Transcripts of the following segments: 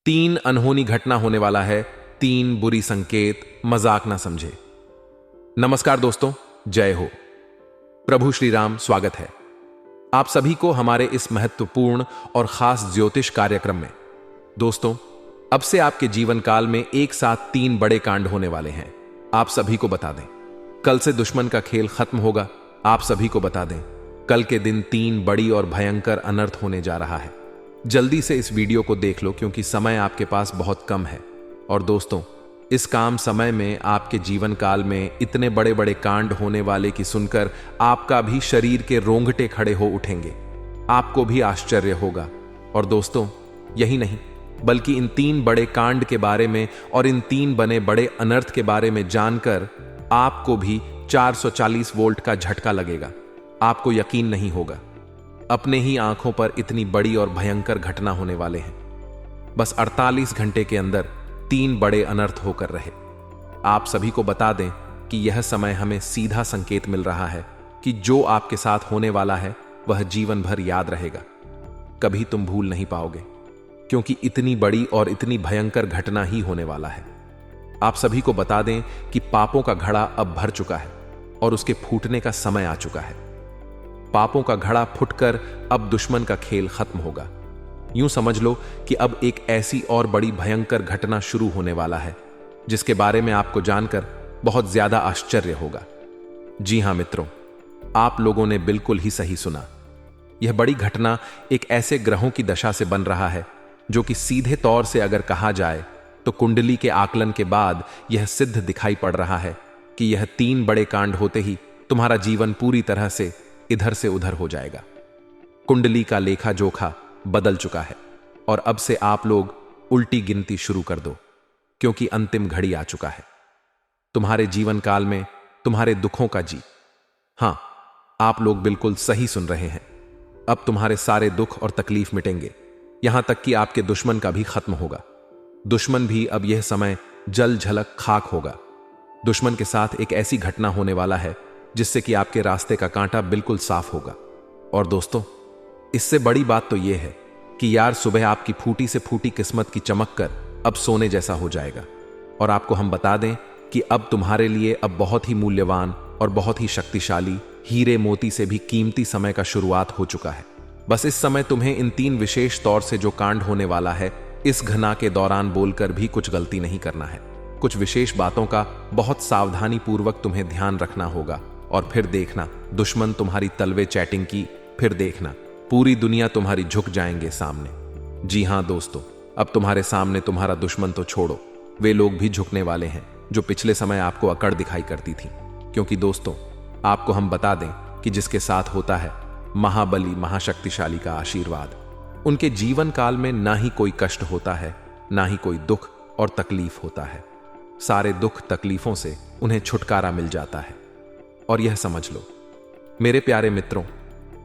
तीन अनहोनी घटना होने वाला है, तीन बुरी संकेत, मजाक ना समझे। नमस्कार दोस्तों, जय हो। प्रभु श्री राम स्वागत है आप सभी को हमारे इस महत्वपूर्ण और खास ज्योतिष कार्यक्रम में। दोस्तों, अब से आपके जीवन काल में एक साथ तीन बड़े कांड होने वाले हैं। आप सभी को बता दें, कल से दुश्मन का खेल खत्म होगा। आप सभी को बता दें, कल के दिन तीन बड़ी और भयंकर अनर्थ होने जा रहा है। जल्दी से इस वीडियो को देख लो क्योंकि समय आपके पास बहुत कम है। और दोस्तों, इस काम समय में आपके जीवन काल में इतने बड़े बड़े कांड होने वाले कि सुनकर आपका भी शरीर के रोंगटे खड़े हो उठेंगे। आपको भी आश्चर्य होगा। और दोस्तों, यही नहीं बल्कि इन तीन बड़े कांड के बारे में और इन तीन बने बड़े अनर्थ के बारे में जानकर आपको भी 440 वोल्ट का झटका लगेगा। आपको यकीन नहीं होगा, अपने ही आंखों पर इतनी बड़ी और भयंकर घटना होने वाले हैं। बस 48 घंटे के अंदर तीन बड़े अनर्थ होकर रहे। आप सभी को बता दें कि यह समय हमें सीधा संकेत मिल रहा है कि जो आपके साथ होने वाला है वह जीवन भर याद रहेगा। कभी तुम भूल नहीं पाओगे क्योंकि इतनी बड़ी और इतनी भयंकर घटना ही होने वाला है। आप सभी को बता दें कि पापों का घड़ा अब भर चुका है और उसके फूटने का समय आ चुका है। पापों का घड़ा फुटकर अब दुश्मन का खेल खत्म होगा। यूं समझ लो कि अब एक ऐसी और बड़ी भयंकर घटना शुरू होने वाला है जिसके बारे में आपको जानकर बहुत ज्यादा आश्चर्य होगा। जी हां मित्रों, आप लोगों ने बिल्कुल ही सही सुना। यह बड़ी घटना एक ऐसे ग्रहों की दशा से बन रहा है जो कि सीधे तौर से अगर कहा जाए तो कुंडली के आकलन के बाद यह सिद्ध दिखाई पड़ रहा है कि यह तीन बड़े कांड होते ही तुम्हारा जीवन पूरी तरह से इधर से उधर हो जाएगा। कुंडली का लेखा जोखा बदल चुका है और अब से आप लोग उल्टी गिनती शुरू कर दो क्योंकि अंतिम घड़ी आ चुका है। तुम्हारे जीवन काल में तुम्हारे दुखों का जी, हां, आप लोग बिल्कुल सही सुन रहे हैं। अब तुम्हारे सारे दुख और तकलीफ मिटेंगे, यहां तक कि आपके दुश्मन का भी खत्म होगा। दुश्मन भी अब यह समय जल झलक खाक होगा। दुश्मन के साथ एक ऐसी घटना होने वाला है जिससे कि आपके रास्ते का कांटा बिल्कुल साफ होगा। और दोस्तों, इससे बड़ी बात तो यह है कि यार सुबह आपकी फूटी से फूटी किस्मत की चमक कर अब सोने जैसा हो जाएगा। और आपको हम बता दें कि अब तुम्हारे लिए अब बहुत ही मूल्यवान और बहुत ही शक्तिशाली हीरे मोती से भी कीमती समय का शुरुआत हो चुका है। बस इस समय तुम्हें इन तीन विशेष तौर से जो कांड होने वाला है इस घटना के दौरान बोलकर भी कुछ गलती नहीं करना है। कुछ विशेष बातों का बहुत सावधानी पूर्वक तुम्हें ध्यान रखना होगा। और फिर देखना, दुश्मन तुम्हारी तलवे चैटिंग की, फिर देखना पूरी दुनिया तुम्हारी झुक जाएंगे सामने। जी हां दोस्तों, अब तुम्हारे सामने तुम्हारा दुश्मन तो छोड़ो, वे लोग भी झुकने वाले हैं जो पिछले समय आपको अकड़ दिखाई करती थी। क्योंकि दोस्तों, आपको हम बता दें कि जिसके साथ होता है महाबली महाशक्तिशाली का आशीर्वाद, उनके जीवन काल में ना ही कोई कष्ट होता है, ना ही कोई दुख और तकलीफ होता है। सारे दुख तकलीफों से उन्हें छुटकारा मिल जाता है। और यह समझ लो मेरे प्यारे मित्रों,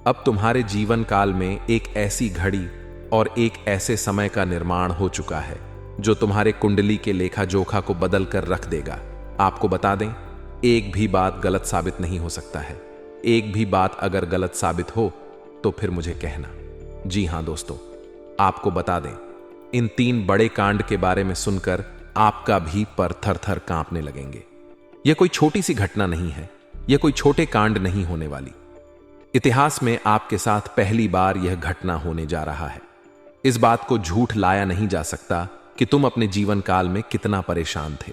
अब तुम्हारे जीवन काल में एक ऐसी घड़ी और एक ऐसे समय का निर्माण हो चुका है जो तुम्हारे कुंडली के लेखा जोखा को बदल कर रख देगा। आपको बता दें, एक भी बात गलत साबित नहीं हो सकता है। एक भी बात अगर गलत साबित हो तो फिर मुझे कहना। जी हां दोस्तों, आपको बता दें, इन तीन बड़े कांड के बारे में सुनकर आपका भी पर थर थर कांपने लगेंगे। यह कोई छोटी सी घटना नहीं है, यह कोई छोटे कांड नहीं होने वाली। इतिहास में आपके साथ पहली बार यह घटना होने जा रहा है। इस बात को झूठ लाया नहीं जा सकता कि तुम अपने जीवन काल में कितना परेशान थे।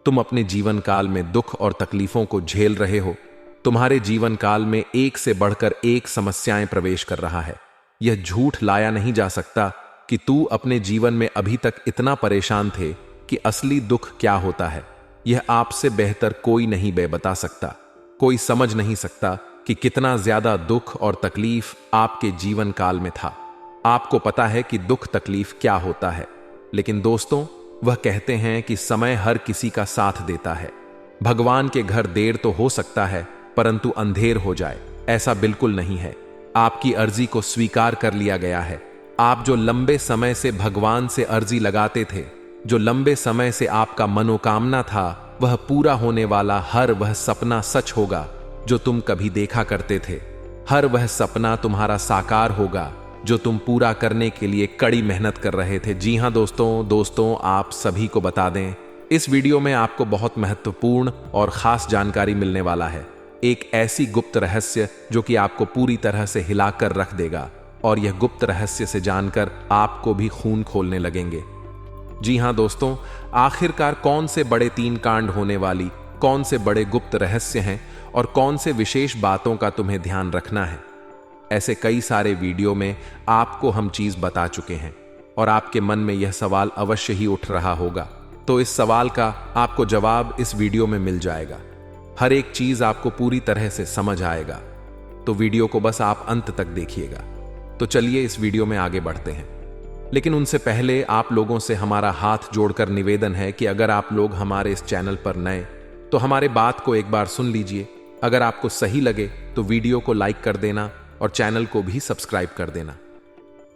तुम अपने जीवन काल में दुख और तकलीफों को झेल रहे हो। तुम्हारे जीवन काल में एक से बढ़कर एक समस्याएं प्रवेश कर रहा है। यह झूठ लाया नहीं जा सकता कि तू अपने जीवन में अभी तक इतना परेशान थे कि असली दुख क्या होता है यह आपसे बेहतर कोई नहीं बता सकता। कोई समझ नहीं सकता कि कितना ज्यादा दुख और तकलीफ आपके जीवन काल में था। आपको पता है कि दुख तकलीफ क्या होता है, लेकिन दोस्तों, वह कहते हैं कि समय हर किसी का साथ देता है। भगवान के घर देर तो हो सकता है परंतु अंधेर हो जाए ऐसा बिल्कुल नहीं है। आपकी अर्जी को स्वीकार कर लिया गया है। आप जो लंबे समय से भगवान से अर्जी लगाते थे, जो लंबे समय से आपका मनोकामना था, वह पूरा होने वाला हर वह सपना सच होगा जो तुम कभी देखा करते थे। हर वह सपना तुम्हारा साकार होगा जो तुम पूरा करने के लिए कड़ी मेहनत कर रहे थे। जी हाँ दोस्तों, आप सभी को बता दें, इस वीडियो में आपको बहुत महत्वपूर्ण और खास जानकारी मिलने वाला है। एक ऐसी गुप्त रहस्य जो कि आपको पूरी तरह से हिलाकर रख देगा, और यह गुप्त रहस्य से जानकर आपको भी खून खोलने लगेंगे। जी हाँ दोस्तों, आखिरकार कौन से बड़े 3 कांड होने वाली, कौन से बड़े गुप्त रहस्य हैं और कौन से विशेष बातों का तुम्हें ध्यान रखना है। ऐसे कई सारे वीडियो में आपको हम चीज बता चुके हैं, और आपके मन में यह सवाल अवश्य ही उठ रहा होगा। तो इस सवाल का आपको जवाब इस वीडियो में मिल जाएगा। हर एक चीज आपको पूरी तरह से समझ आएगा, तो वीडियो को बस आप अंत तक देखिएगा। तो चलिए इस वीडियो में आगे बढ़ते हैं, लेकिन उनसे पहले आप लोगों से हमारा हाथ जोड़कर निवेदन है कि अगर आप लोग हमारे इस चैनल पर नए, तो हमारे बात को एक बार सुन लीजिए। अगर आपको सही लगे तो वीडियो को लाइक कर देना और चैनल को भी सब्सक्राइब कर देना।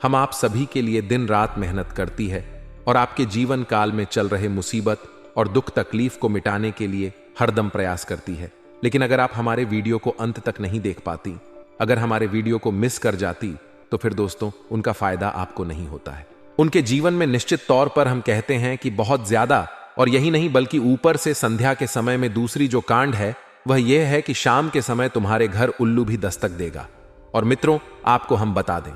हम आप सभी के लिए दिन रात मेहनत करती है और आपके जीवन काल में चल रहे मुसीबत और दुख तकलीफ को मिटाने के लिए हरदम प्रयास करती है। लेकिन अगर आप हमारे वीडियो को अंत तक नहीं देख पाती, अगर हमारे वीडियो को मिस कर जाती, तो फिर दोस्तों उनका फायदा आपको नहीं होता है। उनके जीवन में निश्चित तौर पर हम कहते हैं कि बहुत ज्यादा, और यही नहीं बल्कि ऊपर से संध्या के समय में दूसरी जो कांड है वह यह है कि शाम के समय तुम्हारे घर उल्लू भी दस्तक देगा। और मित्रों, आपको हम बता दें,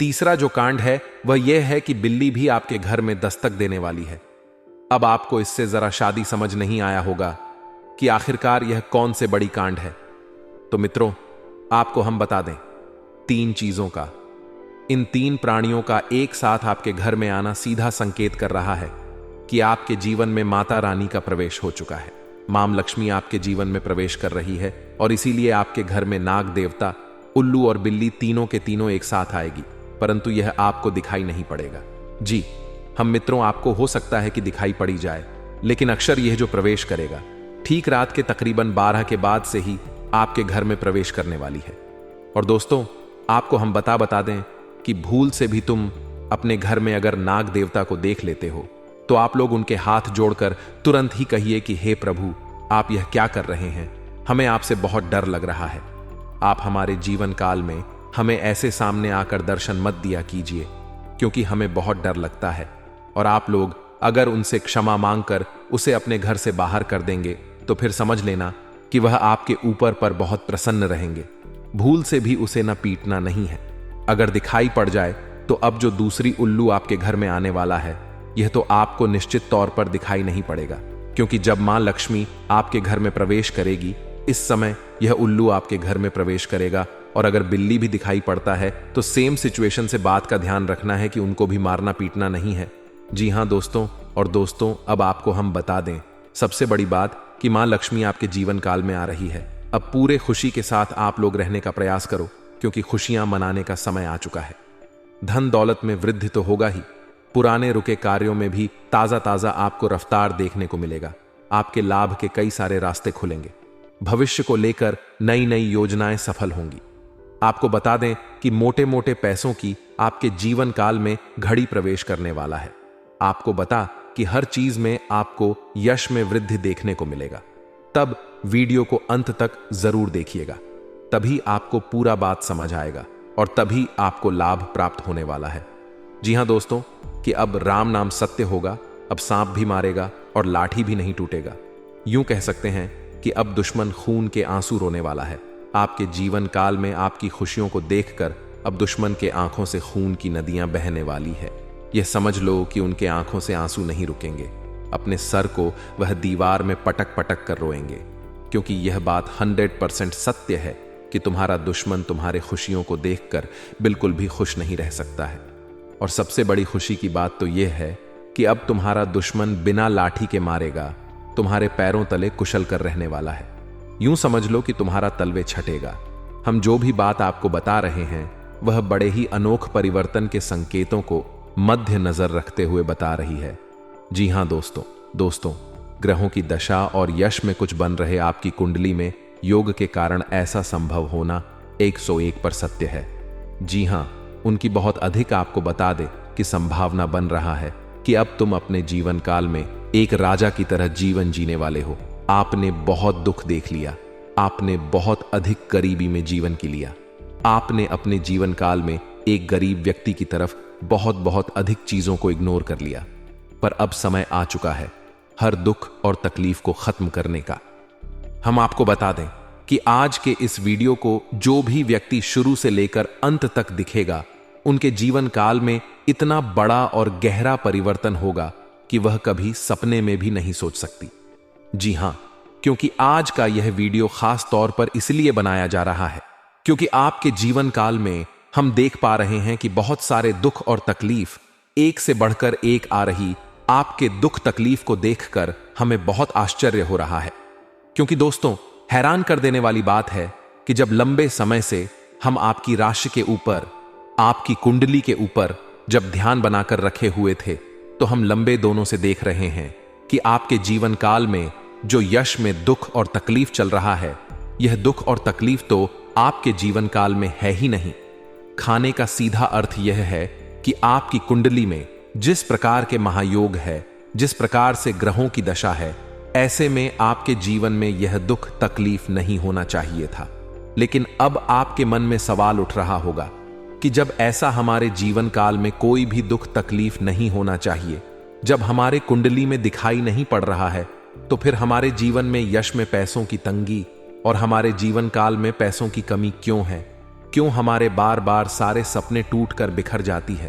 तीसरा जो कांड है वह यह है कि बिल्ली भी आपके घर में दस्तक देने वाली है। अब आपको इससे जरा शादी समझ नहीं आया होगा कि आखिरकार यह कौन से बड़ी कांड है। तो मित्रों, आपको हम बता दें, 3 चीजों का, इन 3 प्राणियों का एक साथ आपके घर में आना सीधा संकेत कर रहा है कि आपके जीवन में माता रानी का प्रवेश हो चुका है। मां लक्ष्मी आपके जीवन में प्रवेश कर रही है, और इसीलिए आपके घर में नाग देवता, उल्लू और बिल्ली तीनों के तीनों एक साथ आएगी, परंतु यह आपको दिखाई नहीं पड़ेगा। जी हम मित्रों, आपको हो सकता है कि दिखाई पड़ी जाए, लेकिन अक्सर यह जो प्रवेश करेगा ठीक रात के तकरीबन 12 के बाद से ही आपके घर में प्रवेश करने वाली है। और दोस्तों, आपको हम बता दें कि भूल से भी तुम अपने घर में अगर नाग देवता को देख लेते हो, तो आप लोग उनके हाथ जोड़कर तुरंत ही कहिए कि हे प्रभु, आप यह क्या कर रहे हैं, हमें आपसे बहुत डर लग रहा है। आप हमारे जीवन काल में हमें ऐसे सामने आकर दर्शन मत दिया कीजिए, क्योंकि हमें बहुत डर लगता है। और आप लोग अगर उनसे क्षमा मांगकर उसे अपने घर से बाहर कर देंगे, तो फिर समझ लेना कि वह आपके ऊपर पर बहुत प्रसन्न रहेंगे। भूल से भी उसे न पीटना नहीं है। अगर दिखाई पड़ जाए तो अब जो दूसरी उल्लू आपके घर में आने वाला है, यह तो आपको निश्चित तौर पर दिखाई नहीं पड़ेगा, क्योंकि जब मां लक्ष्मी आपके घर में प्रवेश करेगी, इस समय यह उल्लू आपके घर में प्रवेश करेगा। और अगर बिल्ली भी दिखाई पड़ता है तो सेम सिचुएशन से बात का ध्यान रखना है कि उनको भी मारना पीटना नहीं है। जी हाँ दोस्तों, और दोस्तों अब आपको हम बता दें सबसे बड़ी बात कि मां लक्ष्मी आपके जीवन काल में आ रही है। अब पूरे खुशी के साथ आप लोग रहने का प्रयास करो, क्योंकि खुशियां मनाने का समय आ चुका है। धन दौलत में वृद्धि तो होगा ही, पुराने रुके कार्यों में भी ताजा ताजा आपको रफ्तार देखने को मिलेगा। आपके लाभ के कई सारे रास्ते खुलेंगे। भविष्य को लेकर नई नई योजनाएं सफल होंगी। आपको बता दें कि मोटे मोटे पैसों की आपके जीवन काल में घड़ी प्रवेश करने वाला है। आपको बता कि हर चीज में आपको यश में वृद्धि देखने को मिलेगा। तब वीडियो को अंत तक जरूर देखिएगा, तभी आपको पूरा बात समझ आएगा और तभी आपको लाभ प्राप्त होने वाला है। जी हां दोस्तों, कि अब राम नाम सत्य होगा, अब सांप भी मारेगा और लाठी भी नहीं टूटेगा। यूं कह सकते हैं कि अब दुश्मन खून के आंसू रोने वाला है। आपके जीवन काल में आपकी खुशियों को देखकर अब दुश्मन के आंखों से खून की नदियां बहने वाली है। यह समझ लो कि उनके आंखों से आंसू नहीं रुकेंगे। अपने सर को वह दीवार में पटक पटक कर रोएंगे, क्योंकि यह बात 100% सत्य है कि तुम्हारा दुश्मन तुम्हारे खुशियों को देखकर बिल्कुल भी खुश नहीं रह सकता है। और सबसे बड़ी खुशी की बात तो यह है कि अब तुम्हारा दुश्मन बिना लाठी के मारेगा तुम्हारे पैरों तले कुशल कर रहने वाला है। यूं समझ लो कि तुम्हारा तलवे छटेगा। हम जो भी बात आपको बता रहे हैं वह बड़े ही अनोख परिवर्तन के संकेतों को मध्य नजर रखते हुए बता रही है। जी हां दोस्तों, ग्रहों की दशा और यश में कुछ बन रहे आपकी कुंडली में योग के कारण ऐसा संभव होना 101 पर सत्य है। जी हां, उनकी बहुत अधिक आपको बता दे कि संभावना बन रहा है कि अब तुम अपने जीवन काल में एक राजा की तरह जीवन जीने वाले हो। आपने बहुत दुख देख लिया, आपने बहुत अधिक करीबी में जीवन की लिया, आपने अपने जीवन काल में एक गरीब व्यक्ति की तरफ बहुत बहुत अधिक चीजों को इग्नोर कर लिया। पर अब समय आ चुका है हर दुख और तकलीफ को खत्म करने का। हम आपको बता दें कि आज के इस वीडियो को जो भी व्यक्ति शुरू से लेकर अंत तक दिखेगा, उनके जीवन काल में इतना बड़ा और गहरा परिवर्तन होगा कि वह कभी सपने में भी नहीं सोच सकती। जी हां, क्योंकि आज का यह वीडियो खास तौर पर इसलिए बनाया जा रहा है क्योंकि आपके जीवन काल में हम देख पा रहे हैं कि बहुत सारे दुख और तकलीफ एक से बढ़कर एक आ रही। आपके दुख तकलीफ को देखकर हमें बहुत आश्चर्य हो रहा है, क्योंकि दोस्तों, हैरान कर देने वाली बात है कि जब लंबे समय से हम आपकी राशि के ऊपर, आपकी कुंडली के ऊपर जब ध्यान बनाकर रखे हुए थे, तो हम लंबे दोनों से देख रहे हैं कि आपके जीवन काल में जो यश में दुख और तकलीफ चल रहा है, यह दुख और तकलीफ तो आपके जीवन काल में है ही नहीं। खाने का सीधा अर्थ यह है कि आपकी कुंडली में जिस प्रकार के महायोग है, जिस प्रकार से ग्रहों की दशा है, ऐसे में आपके जीवन में यह दुख तकलीफ नहीं होना चाहिए था। लेकिन अब आपके मन में सवाल उठ रहा होगा कि जब ऐसा हमारे जीवन काल में कोई भी दुख तकलीफ नहीं होना चाहिए, जब हमारे कुंडली में दिखाई नहीं पड़ रहा है, तो फिर हमारे जीवन में यश में पैसों की तंगी और हमारे जीवन काल में पैसों की कमी क्यों है? क्यों हमारे बार बार सारे सपने टूट कर बिखर जाती है?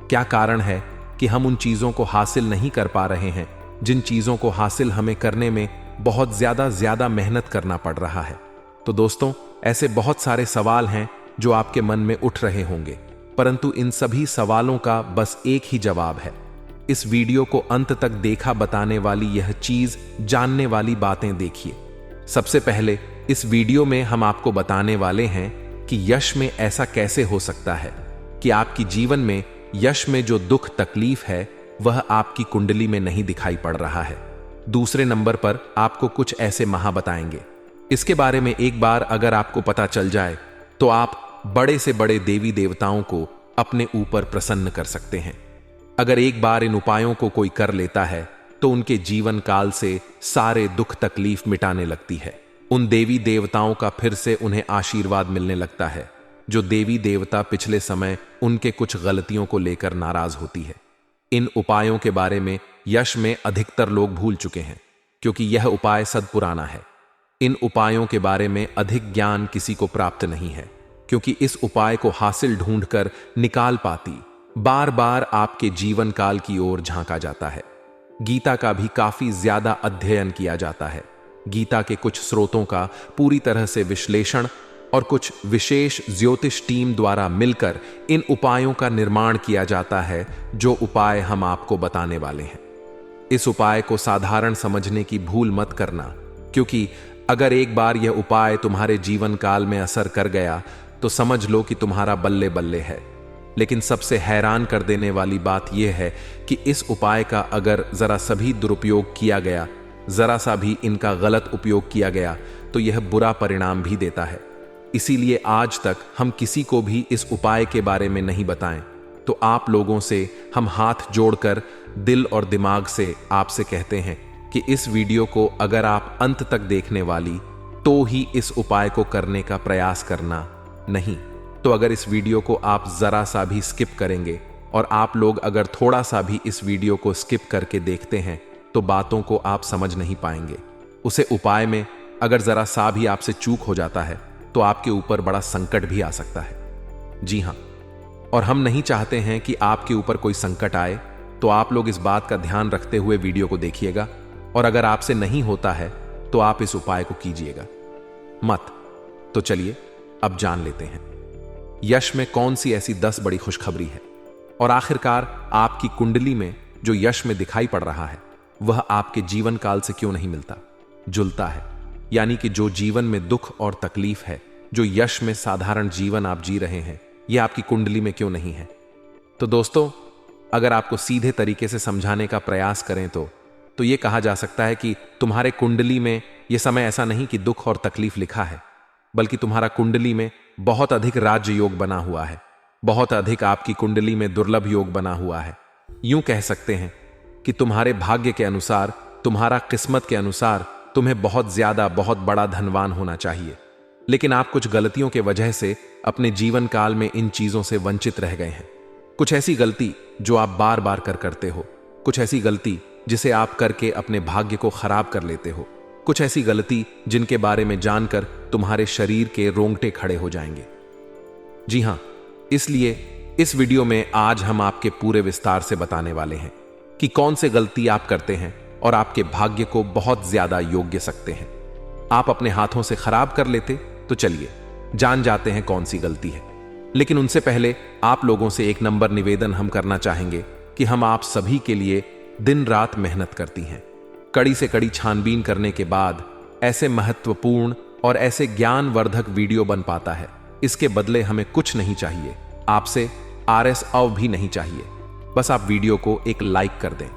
क्या कारण है कि हम उन चीजों को हासिल नहीं कर पा रहे हैं जिन चीजों को हासिल हमें करने में बहुत ज्यादा मेहनत करना पड़ रहा है? तो दोस्तों, ऐसे बहुत सारे सवाल हैं जो आपके मन में उठ रहे होंगे, परंतु इन सभी सवालों का बस एक ही जवाब है। इस वीडियो को अंत तक देखा बताने वाली यह चीज, जानने वाली बातें देखिए। सबसे पहले इस वीडियो में हम आपको बताने वाले हैं कि यश में ऐसा कैसे हो सकता है कि आपकी जीवन में यश में जो दुख तकलीफ है वह आपकी कुंडली में नहीं दिखाई पड़ रहा है। दूसरे नंबर पर आपको कुछ ऐसे महा बताएंगे। इसके बारे में एक बार अगर आपको पता चल जाए तो आप बड़े से बड़े देवी देवताओं को अपने ऊपर प्रसन्न कर सकते हैं। अगर एक बार इन उपायों को कोई कर लेता है तो उनके जीवन काल से सारे दुख तकलीफ मिटाने लगती है। उन देवी देवताओं का फिर से उन्हें आशीर्वाद मिलने लगता है। जो देवी देवता पिछले समय उनके कुछ गलतियों को लेकर नाराज होती है। इन उपायों के बारे में यश में अधिकतर लोग भूल चुके हैं, क्योंकि यह उपाय सदपुराना है। इन उपायों के बारे में अधिक ज्ञान किसी को प्राप्त नहीं है, क्योंकि इस उपाय को हासिल ढूंढकर निकाल पाती बार बार आपके जीवन काल की ओर झांका जाता है। गीता का भी काफी ज्यादा अध्ययन किया जाता है। गीता के कुछ स्रोतों का पूरी तरह से विश्लेषण और कुछ विशेष ज्योतिष टीम द्वारा मिलकर इन उपायों का निर्माण किया जाता है, जो उपाय हम आपको बताने वाले हैं। इस उपाय को साधारण समझने की भूल मत करना, क्योंकि अगर एक बार यह उपाय तुम्हारे जीवन काल में असर कर गया तो समझ लो कि तुम्हारा बल्ले बल्ले है। लेकिन सबसे हैरान कर देने वाली बात यह है कि इस उपाय का अगर जरा सभी दुरुपयोग किया गया, जरा सा भी इनका गलत उपयोग किया गया, तो यह बुरा परिणाम भी देता है। इसीलिए आज तक हम किसी को भी इस उपाय के बारे में नहीं बताएं। तो आप लोगों से हम हाथ जोड़कर दिल और दिमाग से आपसे कहते हैं कि इस वीडियो को अगर आप अंत तक देखने वाली तो ही इस उपाय को करने का प्रयास करना, नहीं तो अगर इस वीडियो को आप जरा सा भी स्किप करेंगे और आप लोग अगर थोड़ा सा भी इस वीडियो को स्किप करके देखते हैं तो बातों को आप समझ नहीं पाएंगे। उसे उपाय में अगर जरा सा भी आपसे चूक हो जाता है तो आपके ऊपर बड़ा संकट भी आ सकता है। जी हां, और हम नहीं चाहते हैं कि आपके ऊपर कोई संकट आए, तो आप लोग इस बात का ध्यान रखते हुए वीडियो को देखिएगा, और अगर आपसे नहीं होता है तो आप इस उपाय को कीजिएगा मत। तो चलिए अब जान लेते हैं यश में कौन सी ऐसी 10 बड़ी खुशखबरी है, और आखिरकार आपकी कुंडली में जो यश में दिखाई पड़ रहा है वह आपके जीवन काल से क्यों नहीं मिलता, जुलता है। यानी कि जो जीवन में दुख और तकलीफ है, जो यश में साधारण जीवन आप जी रहे हैं, यह आपकी कुंडली में क्यों नहीं है। तो दोस्तों, अगर आपको सीधे तरीके से समझाने का प्रयास करें तो यह कहा जा सकता है कि तुम्हारे कुंडली में यह समय ऐसा नहीं कि दुख और तकलीफ लिखा है, बल्कि तुम्हारा कुंडली में बहुत अधिक राज्य योग बना हुआ है, बहुत अधिक आपकी कुंडली में दुर्लभ योग बना हुआ है। यूं कह सकते हैं कि तुम्हारे भाग्य के अनुसार, तुम्हारा किस्मत के अनुसार तुम्हें बहुत ज्यादा, बहुत बड़ा धनवान होना चाहिए। लेकिन आप कुछ गलतियों के वजह से अपने जीवन काल में इन चीजों से वंचित रह गए हैं। कुछ ऐसी गलती जो आप बार बार करते हो, कुछ ऐसी गलती जिसे आप करके अपने भाग्य को खराब कर लेते हो, कुछ ऐसी गलती जिनके बारे में जानकर तुम्हारे शरीर के रोंगटे खड़े हो जाएंगे। जी हां, इसलिए इस वीडियो में आज हम आपके पूरे विस्तार से बताने वाले हैं कि कौन से गलती आप करते हैं और आपके भाग्य को बहुत ज्यादा योग्य सकते हैं। आप अपने हाथों से खराब कर लेते। तो चलिए जान जाते हैं कौन सी गलती है। लेकिन उनसे पहले आप लोगों से एक नंबर निवेदन हम करना चाहेंगे कि हम आप सभी के लिए दिन रात मेहनत करती हैं। कड़ी से कड़ी छानबीन करने के बाद ऐसे महत्वपूर्ण और ऐसे ज्ञानवर्धक वीडियो बन पाता है। इसके बदले हमें कुछ नहीं चाहिए, आपसे RS अव भी नहीं चाहिए। बस आप वीडियो को एक लाइक कर दें।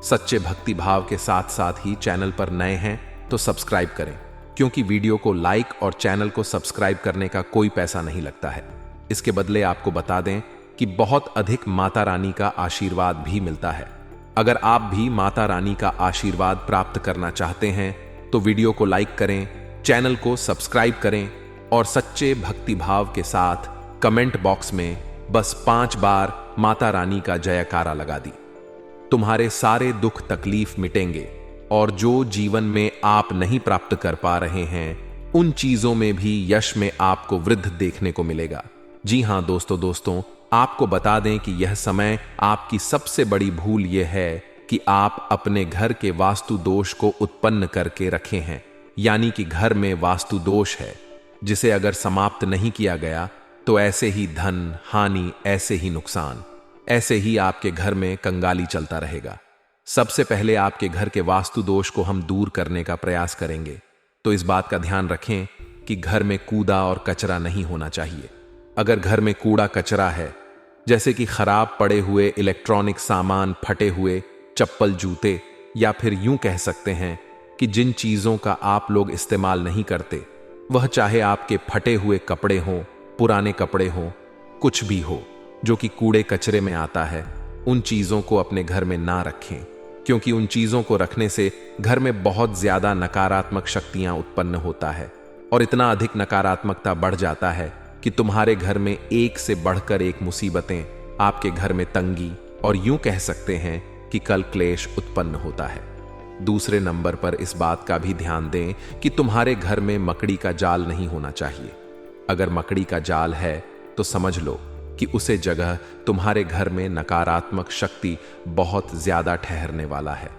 सच्चे भक्ति भाव के साथ साथ ही चैनल पर नए हैं तो सब्सक्राइब करें, क्योंकि वीडियो को लाइक और चैनल को सब्सक्राइब करने का कोई पैसा नहीं लगता है। इसके बदले आपको बता दें कि बहुत अधिक माता रानी का आशीर्वाद भी मिलता है। अगर आप भी माता रानी का आशीर्वाद प्राप्त करना चाहते हैं तो वीडियो को लाइक करें, चैनल को सब्सक्राइब करें और सच्चे भक्ति भाव के साथ कमेंट बॉक्स में बस 5 बार माता रानी का जयकारा लगा दी। तुम्हारे सारे दुख तकलीफ मिटेंगे और जो जीवन में आप नहीं प्राप्त कर पा रहे हैं उन चीजों में भी यश में आपको वृद्धि देखने को मिलेगा। जी हां दोस्तों, आपको बता दें कि यह समय आपकी सबसे बड़ी भूल यह है कि आप अपने घर के वास्तु दोष को उत्पन्न करके रखे हैं। यानी कि घर में वास्तु दोष है जिसे अगर समाप्त नहीं किया गया तो ऐसे ही धन हानि, ऐसे ही नुकसान, ऐसे ही आपके घर में कंगाली चलता रहेगा। सबसे पहले आपके घर के वास्तु दोष को हम दूर करने का प्रयास करेंगे। तो इस बात का ध्यान रखें कि घर में कूड़ा और कचरा नहीं होना चाहिए। अगर घर में कूड़ा कचरा है, जैसे कि खराब पड़े हुए इलेक्ट्रॉनिक सामान, फटे हुए चप्पल जूते, या फिर यूं कह सकते हैं कि जिन चीजों का आप लोग इस्तेमाल नहीं करते, वह चाहे आपके फटे हुए कपड़े हों, पुराने कपड़े हों, कुछ भी हो जो कि कूड़े कचरे में आता है, उन चीजों को अपने घर में ना रखें, क्योंकि उन चीजों को रखने से घर में बहुत ज्यादा नकारात्मक शक्तियां उत्पन्न होता है और इतना अधिक नकारात्मकता बढ़ जाता है कि तुम्हारे घर में एक से बढ़कर एक मुसीबतें, आपके घर में तंगी और यूं कह सकते हैं कि कल क्लेश उत्पन्न होता है। दूसरे नंबर पर इस बात का भी ध्यान दें कि तुम्हारे घर में मकड़ी का जाल नहीं होना चाहिए। अगर मकड़ी का जाल है तो समझ लो कि उसे जगह तुम्हारे घर में नकारात्मक शक्ति बहुत ज्यादा ठहरने वाला है।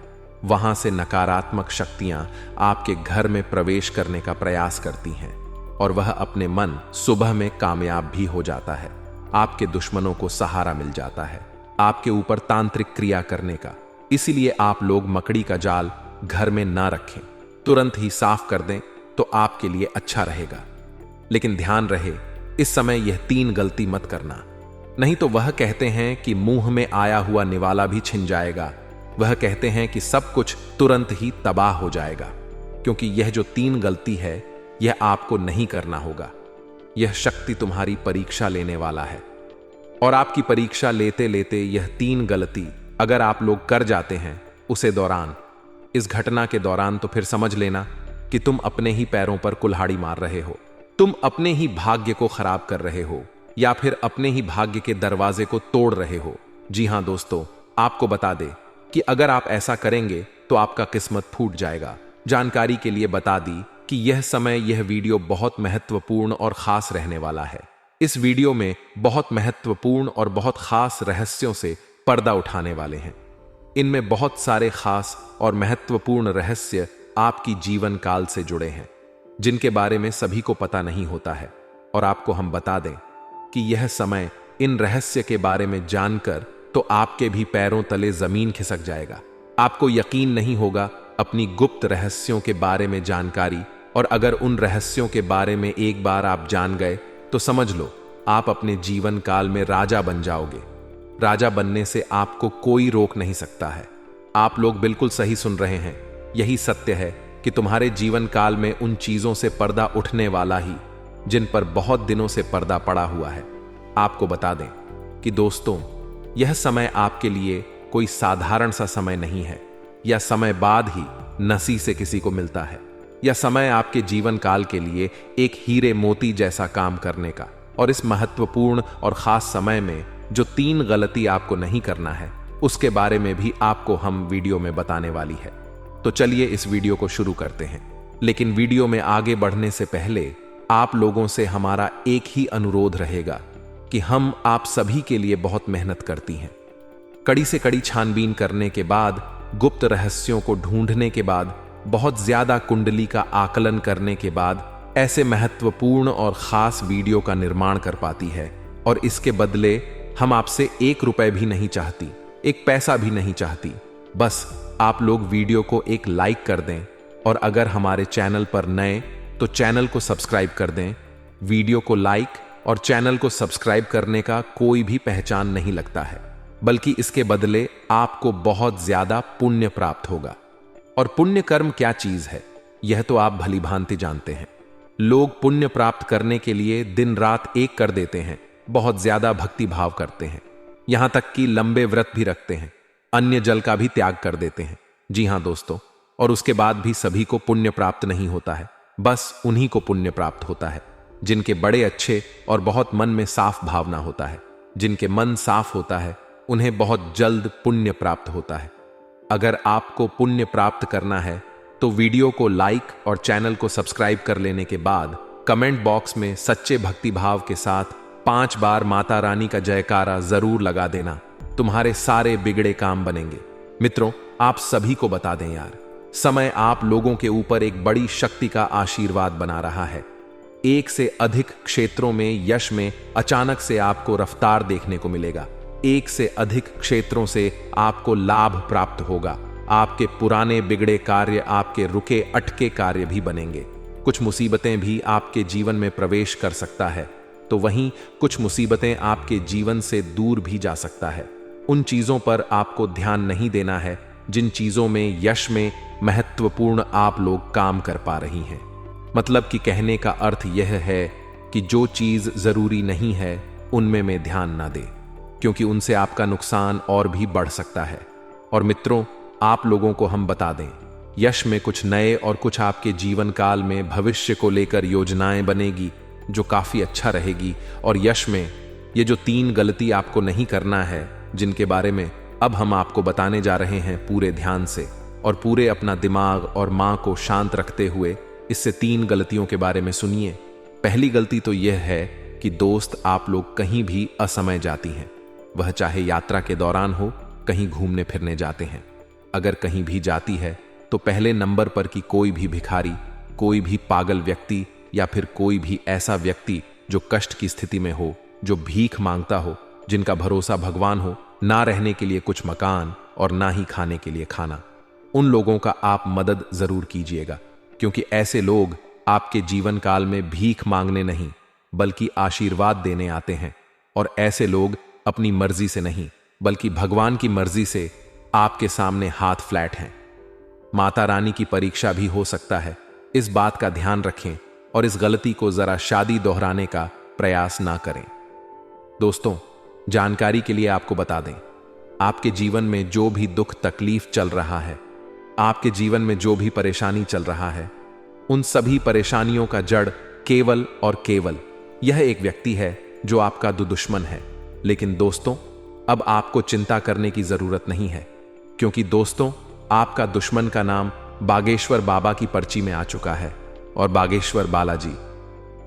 वहां से नकारात्मक शक्तियां आपके घर में प्रवेश करने का प्रयास करती हैं और वह अपने मन सुबह में कामयाब भी हो जाता है। आपके दुश्मनों को सहारा मिल जाता है आपके ऊपर तांत्रिक क्रिया करने का। इसीलिए आप लोग मकड़ी का जाल घर में ना रखें, तुरंत ही साफ कर दें तो आपके लिए अच्छा रहेगा। लेकिन ध्यान रहे, इस समय यह 3 गलती मत करना, नहीं तो वह कहते हैं कि मुंह में आया हुआ निवाला भी छिन जाएगा। वह कहते हैं कि सब कुछ तुरंत ही तबाह हो जाएगा, क्योंकि यह जो 3 गलती है यह आपको नहीं करना होगा। यह शक्ति तुम्हारी परीक्षा लेने वाला है और आपकी परीक्षा लेते लेते यह 3 गलती अगर आप लोग कर जाते हैं उसे दौरान, इस घटना के दौरान, तो फिर समझ लेना कि तुम अपने ही पैरों पर कुल्हाड़ी मार रहे हो, तुम अपने ही भाग्य को खराब कर रहे हो या फिर अपने ही भाग्य के दरवाजे को तोड़ रहे हो। जी हां दोस्तों, आपको बता दे कि अगर आप ऐसा करेंगे तो आपका किस्मत फूट जाएगा। जानकारी के लिए बता दी कि यह समय, यह वीडियो बहुत महत्वपूर्ण और खास रहने वाला है। इस वीडियो में बहुत महत्वपूर्ण और बहुत खास रहस्यों से पर्दा उठाने वाले हैं। इनमें बहुत सारे खास और महत्वपूर्ण रहस्य आपकी जीवन काल से जुड़े हैं, जिनके बारे में सभी को पता नहीं होता है। और आपको हम बता दें कि यह समय इन रहस्य के बारे में जानकर तो आपके भी पैरों तले जमीन खिसक जाएगा। आपको यकीन नहीं होगा अपनी गुप्त रहस्यों के बारे में जानकारी, और अगर उन रहस्यों के बारे में एक बार आप जान गए तो समझ लो आप अपने जीवन काल में राजा बन जाओगे। राजा बनने से आपको कोई रोक नहीं सकता है। आप लोग बिल्कुल सही सुन रहे हैं। यही सत्य है कि तुम्हारे जीवन काल में उन चीजों से पर्दा उठने वाला ही जिन पर बहुत दिनों से पर्दा पड़ा हुआ है। आपको बता दें कि दोस्तों, यह समय आपके लिए कोई साधारण सा समय नहीं है या समय बाद ही नसीब से किसी को मिलता है। या समय आपके जीवन काल के लिए एक हीरे मोती जैसा काम करने का। और इस महत्वपूर्ण और खास समय में जो 3 गलती आपको नहीं करना है, उसके बारे में भी आपको हम वीडियो में बताने वाली है। तो चलिए इस वीडियो को शुरू करते हैं। लेकिन वीडियो में आगे बढ़ने से पहले आप लोगों से हमारा एक ही अनुरोध रहेगा कि हम आप सभी के लिए बहुत मेहनत करती हैं। कड़ी से कड़ी छानबीन करने के बाद, गुप्त रहस्यों को ढूंढने के बाद, बहुत ज्यादा कुंडली का आकलन करने के बाद ऐसे महत्वपूर्ण और खास वीडियो का निर्माण कर पाती है। और इसके बदले हम आपसे 1 रुपए भी नहीं चाहती, 1 पैसा भी नहीं चाहती। बस आप लोग वीडियो को एक लाइक कर दें, और अगर हमारे चैनल पर नए तो चैनल को सब्सक्राइब कर दें। वीडियो को लाइक और चैनल को सब्सक्राइब करने का कोई भी पहचान नहीं लगता है, बल्कि इसके बदले आपको बहुत ज्यादा पुण्य प्राप्त होगा। और पुण्य कर्म क्या चीज है, यह तो आप भली भांति जानते हैं। लोग पुण्य प्राप्त करने के लिए दिन रात एक कर देते हैं, बहुत ज्यादा भक्ति भाव करते हैं, यहां तक कि लंबे व्रत भी रखते हैं, अन्य जल का भी त्याग कर देते हैं। जी हां दोस्तों, और उसके बाद भी सभी को पुण्य प्राप्त नहीं होता है। बस उन्हीं को पुण्य प्राप्त होता है जिनके बड़े अच्छे और बहुत मन में साफ भावना होता है। जिनके मन साफ होता है उन्हें बहुत जल्द पुण्य प्राप्त होता है। अगर आपको पुण्य प्राप्त करना है तो वीडियो को लाइक और चैनल को सब्सक्राइब कर लेने के बाद कमेंट बॉक्स में सच्चे भक्ति भाव के साथ 5 बार माता रानी का जयकारा जरूर लगा देना। तुम्हारे सारे बिगड़े काम बनेंगे। मित्रों, आप सभी को बता दें यार, समय आप लोगों के ऊपर एक बड़ी शक्ति का आशीर्वाद बना रहा है। 1 से अधिक क्षेत्रों में यश में अचानक से आपको रफ्तार देखने को मिलेगा। 1 से अधिक क्षेत्रों से आपको लाभ प्राप्त होगा। आपके पुराने बिगड़े कार्य आपके रुके अटके कार्य भी बनेंगे। कुछ मुसीबतें भी आपके जीवन में प्रवेश कर सकता है, तो वहीं कुछ मुसीबतें आपके जीवन से दूर भी जा सकता है। उन चीजों पर आपको ध्यान नहीं देना है जिन चीजों में यश में महत्वपूर्ण आप लोग काम कर पा रही हैं। मतलब कि कहने का अर्थ यह है कि जो चीज जरूरी नहीं है उनमें में ध्यान ना दे, क्योंकि उनसे आपका नुकसान और भी बढ़ सकता है। और मित्रों, आप लोगों को हम बता दें, यश में कुछ नए और कुछ आपके जीवन काल में भविष्य को लेकर योजनाएं बनेगी जो काफी अच्छा रहेगी। और यश में ये जो 3 गलती आपको नहीं करना है, जिनके बारे में अब हम आपको बताने जा रहे हैं, पूरे ध्यान से और पूरे अपना दिमाग और मां को शांत रखते हुए इससे 3 गलतियों के बारे में सुनिए। पहली गलती तो यह है कि दोस्त, आप लोग कहीं भी असमय जाती हैं, वह चाहे यात्रा के दौरान हो, कहीं घूमने फिरने जाते हैं। अगर कहीं भी जाती है तो पहले नंबर पर की कोई भी भिखारी, कोई भी पागल व्यक्ति या फिर कोई भी ऐसा व्यक्ति जो कष्ट की स्थिति में हो, जो भीख मांगता हो, जिनका भरोसा भगवान हो, ना रहने के लिए कुछ मकान और ना ही खाने के लिए खाना, उन लोगों का आप मदद जरूर कीजिएगा। क्योंकि ऐसे लोग आपके जीवन काल में भीख मांगने नहीं बल्कि आशीर्वाद देने आते हैं। और ऐसे लोग अपनी मर्जी से नहीं बल्कि भगवान की मर्जी से आपके सामने हाथ फ्लैट हैं। माता रानी की परीक्षा भी हो सकता है, इस बात का ध्यान रखें और इस गलती को जरा शादी दोहराने का प्रयास ना करें। दोस्तों, जानकारी के लिए आपको बता दें, आपके जीवन में जो भी दुख तकलीफ चल रहा है, आपके जीवन में जो भी परेशानी चल रहा है, उन सभी परेशानियों का जड़ केवल और केवल यह एक व्यक्ति है जो आपका दुश्मन है। लेकिन दोस्तों, अब आपको चिंता करने की जरूरत नहीं है, क्योंकि दोस्तों, आपका दुश्मन का नाम बागेश्वर बाबा की पर्ची में आ चुका है। और बागेश्वर बालाजी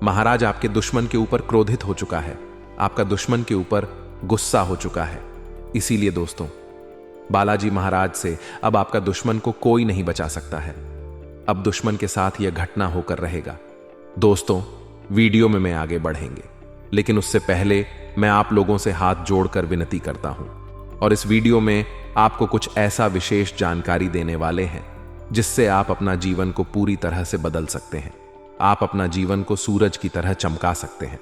महाराज आपके दुश्मन के ऊपर क्रोधित हो चुका है, आपका दुश्मन के ऊपर गुस्सा हो चुका है। इसीलिए दोस्तों, बालाजी महाराज से अब आपका दुश्मन को कोई नहीं बचा सकता है। अब दुश्मन के साथ यह घटना होकर रहेगा। दोस्तों, वीडियो में मैं आगे बढ़ेंगे, लेकिन उससे पहले मैं आप लोगों से हाथ जोड़कर विनती करता हूं। और इस वीडियो में आपको कुछ ऐसा विशेष जानकारी देने वाले हैं जिससे आप अपना जीवन को पूरी तरह से बदल सकते हैं। आप अपना जीवन को सूरज की तरह चमका सकते हैं।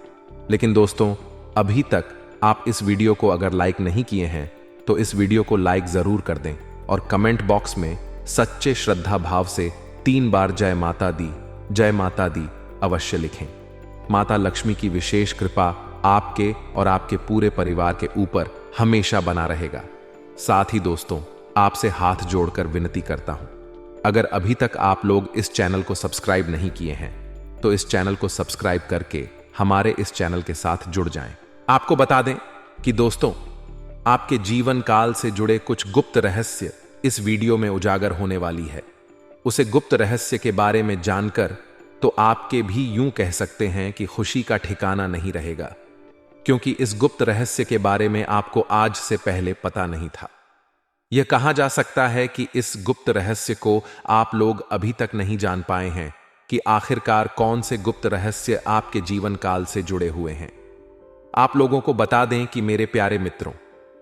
लेकिन दोस्तों, अभी तक आप इस वीडियो को अगर लाइक नहीं किए हैं तो इस वीडियो को लाइक जरूर कर दें और कमेंट बॉक्स में सच्चे श्रद्धा भाव से 3 बार जय माता दी अवश्य लिखें। माता लक्ष्मी की विशेष कृपा आपके और आपके पूरे परिवार के ऊपर हमेशा बना रहेगा। साथ ही दोस्तों, आपसे हाथ जोड़कर विनती करता हूं, अगर अभी तक आप लोग इस चैनल को सब्सक्राइब नहीं किए हैं तो इस चैनल को सब्सक्राइब करके हमारे इस चैनल के साथ जुड़ जाएं। आपको बता दें कि दोस्तों, आपके जीवन काल से जुड़े कुछ गुप्त रहस्य इस वीडियो में उजागर होने वाली है। उसे गुप्त रहस्य के बारे में जानकर तो आपके भी यूं कह सकते हैं कि खुशी का ठिकाना नहीं रहेगा, क्योंकि इस गुप्त रहस्य के बारे में आपको आज से पहले पता नहीं था। यह कहा जा सकता है कि इस गुप्त रहस्य को आप लोग अभी तक नहीं जान पाए हैं कि आखिरकार कौन से गुप्त रहस्य आपके जीवन काल से जुड़े हुए हैं। आप लोगों को बता दें कि मेरे प्यारे मित्रों,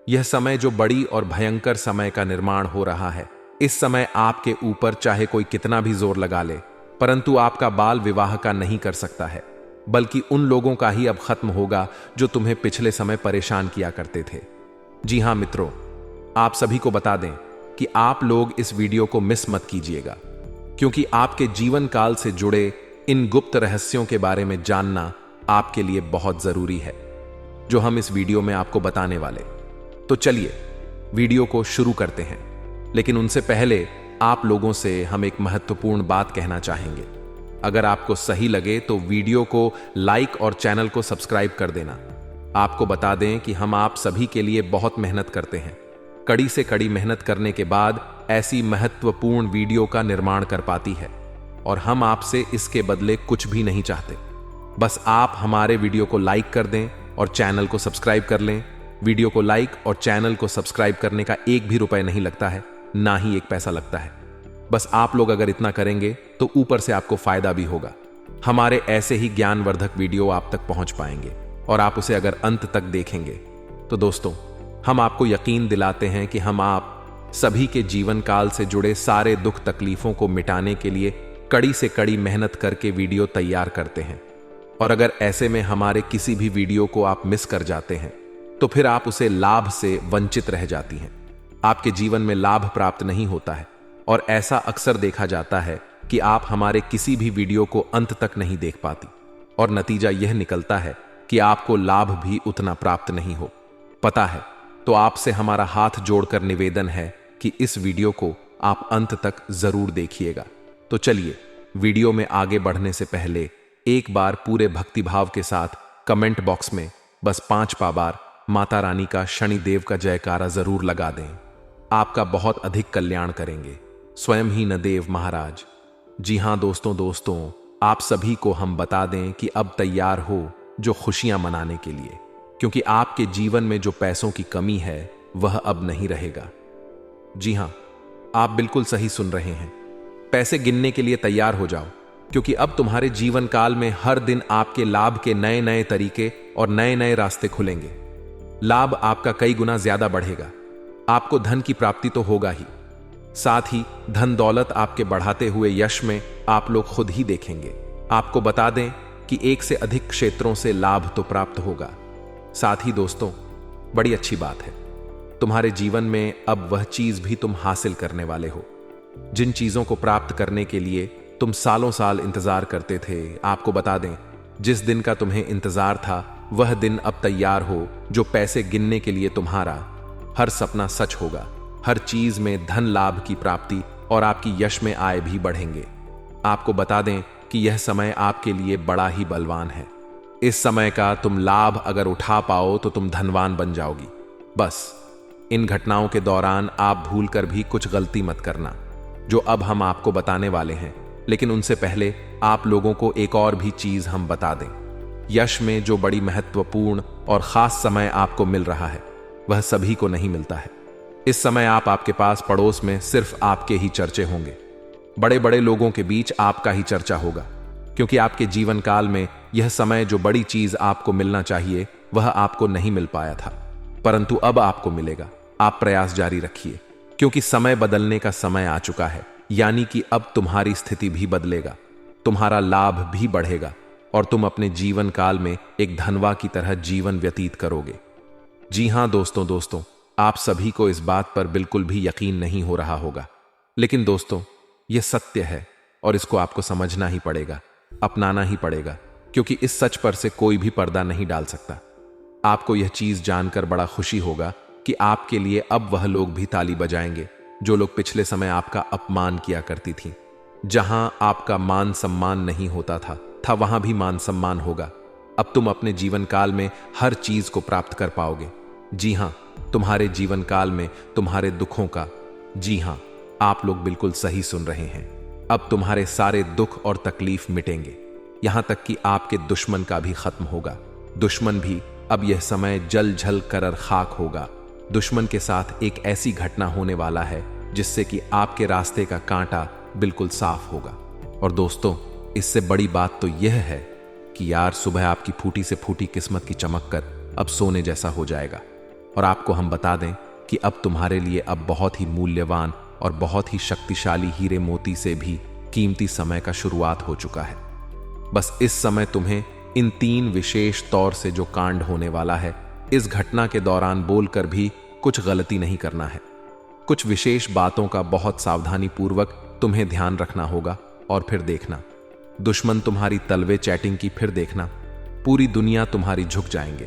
यह समय जो बड़ी और भयंकर समय का निर्माण हो रहा है, इस समय आपके ऊपर चाहे कोई कितना भी जोर लगा ले, परंतु आपका बाल विवाह का नहीं कर सकता है, बल्कि उन लोगों का ही अब खत्म होगा जो तुम्हें पिछले समय परेशान किया करते थे। जी हां मित्रों, आप सभी को बता दें कि आप लोग इस वीडियो को मिस मत कीजिएगा, क्योंकि आपके जीवन काल से जुड़े इन गुप्त रहस्यों के बारे में जानना आपके लिए बहुत जरूरी है, जो हम इस वीडियो में आपको बताने वाले। तो चलिए वीडियो को शुरू करते हैं, लेकिन उनसे पहले आप लोगों से हम एक महत्वपूर्ण बात कहना चाहेंगे। अगर आपको सही लगे तो वीडियो को लाइक और चैनल को सब्सक्राइब कर देना। आपको बता दें कि हम आप सभी के लिए बहुत मेहनत करते हैं। कड़ी से कड़ी मेहनत करने के बाद ऐसी महत्वपूर्ण वीडियो का निर्माण कर पाती है, और हम आपसे इसके बदले कुछ भी नहीं चाहते। बस आप हमारे वीडियो को लाइक कर दें और चैनल को सब्सक्राइब कर लें। वीडियो को लाइक और चैनल को सब्सक्राइब करने का एक भी रुपए नहीं लगता है, ना ही एक पैसा लगता है। बस आप लोग अगर इतना करेंगे तो ऊपर से आपको फायदा भी होगा। हमारे ऐसे ही ज्ञानवर्धक वीडियो आप तक पहुंच पाएंगे, और आप उसे अगर अंत तक देखेंगे तो दोस्तों, हम आपको यकीन दिलाते हैं कि हम आप सभी के जीवन काल से जुड़े सारे दुख तकलीफों को मिटाने के लिए कड़ी से कड़ी मेहनत करके वीडियो तैयार करते हैं। और अगर ऐसे में हमारे किसी भी वीडियो को आप मिस कर जाते हैं तो फिर आप उसे लाभ से वंचित रह जाती हैं। आपके जीवन में लाभ प्राप्त नहीं होता है, और ऐसा अक्सर देखा जाता है कि आप हमारे किसी भी वीडियो को अंत तक नहीं देख पाती, और नतीजा यह निकलता है कि आपको लाभ भी उतना प्राप्त नहीं हो पता है। तो आपसे हमारा हाथ जोड़कर निवेदन है कि इस वीडियो को आप अंत तक जरूर देखिएगा। तो चलिए वीडियो में आगे बढ़ने से पहले एक बार पूरे भक्तिभाव के साथ कमेंट बॉक्स में बस 5 बार माता रानी का शनिदेव का जयकारा जरूर लगा दें। आपका बहुत अधिक कल्याण करेंगे स्वयं ही नदेव महाराज। जी हां दोस्तों, आप सभी को हम बता दें कि अब तैयार हो जो खुशियां मनाने के लिए, क्योंकि आपके जीवन में जो पैसों की कमी है वह अब नहीं रहेगा। जी हां, आप बिल्कुल सही सुन रहे हैं। पैसे गिनने के लिए तैयार हो जाओ, क्योंकि अब तुम्हारे जीवन काल में हर दिन आपके लाभ के नए नए तरीके और नए नए रास्ते खुलेंगे। लाभ आपका कई गुना ज्यादा बढ़ेगा। आपको धन की प्राप्ति तो होगा ही, साथ ही धन दौलत आपके बढ़ाते हुए यश में आप लोग खुद ही देखेंगे। आपको बता दें कि एक से अधिक क्षेत्रों से लाभ तो प्राप्त होगा। साथ ही दोस्तों, बड़ी अच्छी बात है, तुम्हारे जीवन में अब वह चीज भी तुम हासिल करने वाले हो जिन चीजों को प्राप्त करने के लिए तुम सालों साल इंतजार करते थे। आपको बता दें, जिस दिन का तुम्हें इंतजार था वह दिन अब तैयार हो, जो पैसे गिनने के लिए तुम्हारा हर सपना सच होगा। हर चीज में धन लाभ की प्राप्ति और आपकी यश में आय भी बढ़ेंगे। आपको बता दें कि यह समय आपके लिए बड़ा ही बलवान है। इस समय का तुम लाभ अगर उठा पाओ तो तुम धनवान बन जाओगी। बस इन घटनाओं के दौरान आप भूलकर भी कुछ गलती मत करना, जो अब हम आपको बताने वाले हैं। लेकिन उनसे पहले आप लोगों को एक और भी चीज हम बता दें। यश में जो बड़ी महत्वपूर्ण और खास समय आपको मिल रहा है वह सभी को नहीं मिलता है। इस समय आपके पास पड़ोस में सिर्फ आपके ही चर्चे होंगे। बड़े बड़े लोगों के बीच आपका ही चर्चा होगा, क्योंकि आपके जीवन काल में यह समय जो बड़ी चीज आपको मिलना चाहिए वह आपको नहीं मिल पाया था, परंतु अब आपको मिलेगा। आप प्रयास जारी रखिए, क्योंकि समय बदलने का समय आ चुका है। यानी कि अब तुम्हारी स्थिति भी बदलेगा, तुम्हारा लाभ भी बढ़ेगा, और तुम अपने जीवन काल में एक धनवा की तरह जीवन व्यतीत करोगे। जी हां दोस्तों, आप सभी को इस बात पर बिल्कुल भी यकीन नहीं हो रहा होगा, लेकिन दोस्तों यह सत्य है और इसको आपको समझना ही पड़ेगा, अपनाना ही पड़ेगा, क्योंकि इस सच पर से कोई भी पर्दा नहीं डाल सकता। आपको यह चीज जानकर बड़ा खुशी होगा कि आपके लिए अब वह लोग भी ताली बजाएंगे जो लोग पिछले समय आपका अपमान किया करती थीं। जहां आपका मान सम्मान नहीं होता था वहां भी मान सम्मान होगा। अब तुम अपने जीवन काल में हर चीज को प्राप्त कर पाओगे। जी हां, तुम्हारे जीवन काल में तुम्हारे दुखों का, जी हां, आप लोग बिल्कुल सही सुन रहे हैं, अब तुम्हारे सारे दुख और तकलीफ मिटेंगे। यहां तक कि आपके दुश्मन का भी खत्म होगा। दुश्मन भी अब यह समय जल झल कर खाक होगा। दुश्मन के साथ एक ऐसी घटना होने वाला है जिससे कि आपके रास्ते का कांटा बिल्कुल साफ होगा। और दोस्तों, इससे बड़ी बात तो यह है कि यार सुबह आपकी फूटी से फूटी किस्मत की चमक कर अब सोने जैसा हो जाएगा। और आपको हम बता दें कि अब तुम्हारे लिए अब बहुत ही मूल्यवान और बहुत ही शक्तिशाली हीरे मोती से भी कीमती समय का शुरुआत हो चुका है। बस इस समय तुम्हें इन 3 विशेष तौर से जो कांड होने वाला है, इस घटना के दौरान बोलकर भी कुछ गलती नहीं करना है। कुछ विशेष बातों का बहुत सावधानी पूर्वक तुम्हें ध्यान रखना होगा। और फिर देखना, दुश्मन तुम्हारी तलवे चैटिंग की फिर देखना, पूरी दुनिया तुम्हारी झुक जाएंगे।